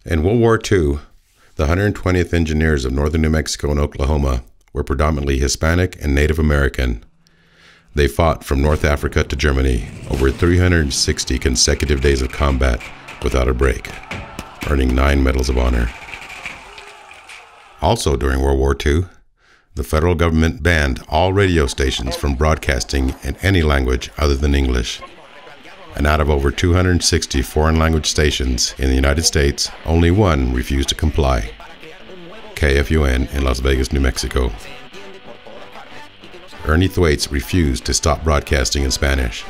In World War II, the 120th Engineers of northern New Mexico and Oklahoma were predominantly Hispanic and Native American. They fought from North Africa to Germany over 360 consecutive days of combat without a break, earning 9 Medals of Honor. Also during World War II, the federal government banned all radio stations from broadcasting in any language other than English. And out of over 260 foreign language stations in the United States, only one refused to comply: KFUN in Las Vegas, New Mexico. Ernie Thwaites refused to stop broadcasting in Spanish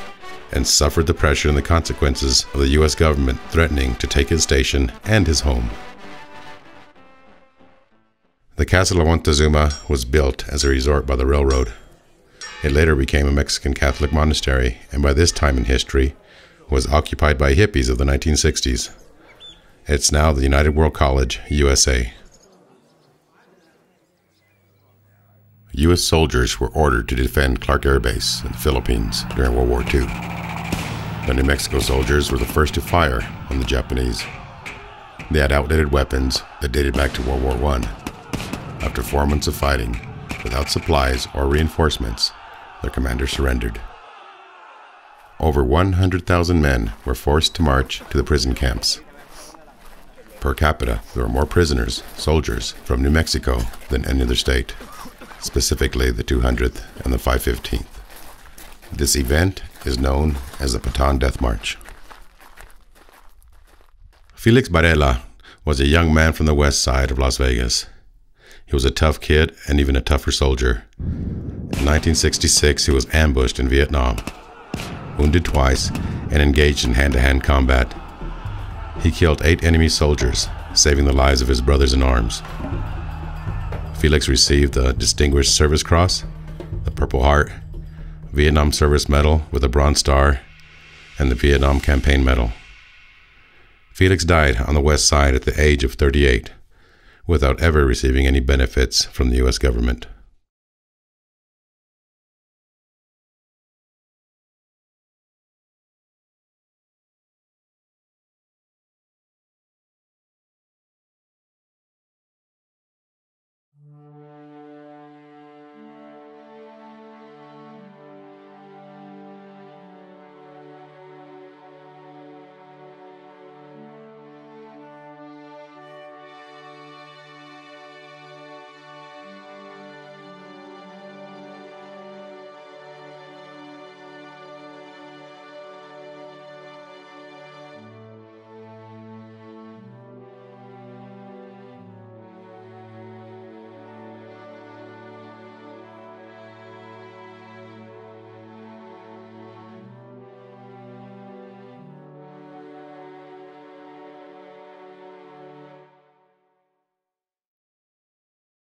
and suffered the pressure and the consequences of the U.S. government threatening to take his station and his home. The Castle of Montezuma was built as a resort by the railroad. It later became a Mexican Catholic monastery, and by this time in history was occupied by hippies of the 1960s. It's now the United World College, USA. U.S. soldiers were ordered to defend Clark Air Base in the Philippines during World War II. The New Mexico soldiers were the first to fire on the Japanese. They had outdated weapons that dated back to World War I. After 4 months of fighting, without supplies or reinforcements, their commander surrendered. Over 100,000 men were forced to march to the prison camps. Per capita, there were more prisoners, soldiers, from New Mexico than any other state, specifically the 200th and the 515th. This event is known as the Bataan Death March. Felix Barela was a young man from the west side of Las Vegas. He was a tough kid and even a tougher soldier. In 1966, he was ambushed in Vietnam, wounded twice, and engaged in hand-to-hand combat. He killed 8 enemy soldiers, saving the lives of his brothers in arms. Felix received the Distinguished Service Cross, the Purple Heart, Vietnam Service Medal with a Bronze Star, and the Vietnam Campaign Medal. Felix died on the west side at the age of 38, without ever receiving any benefits from the U.S. government.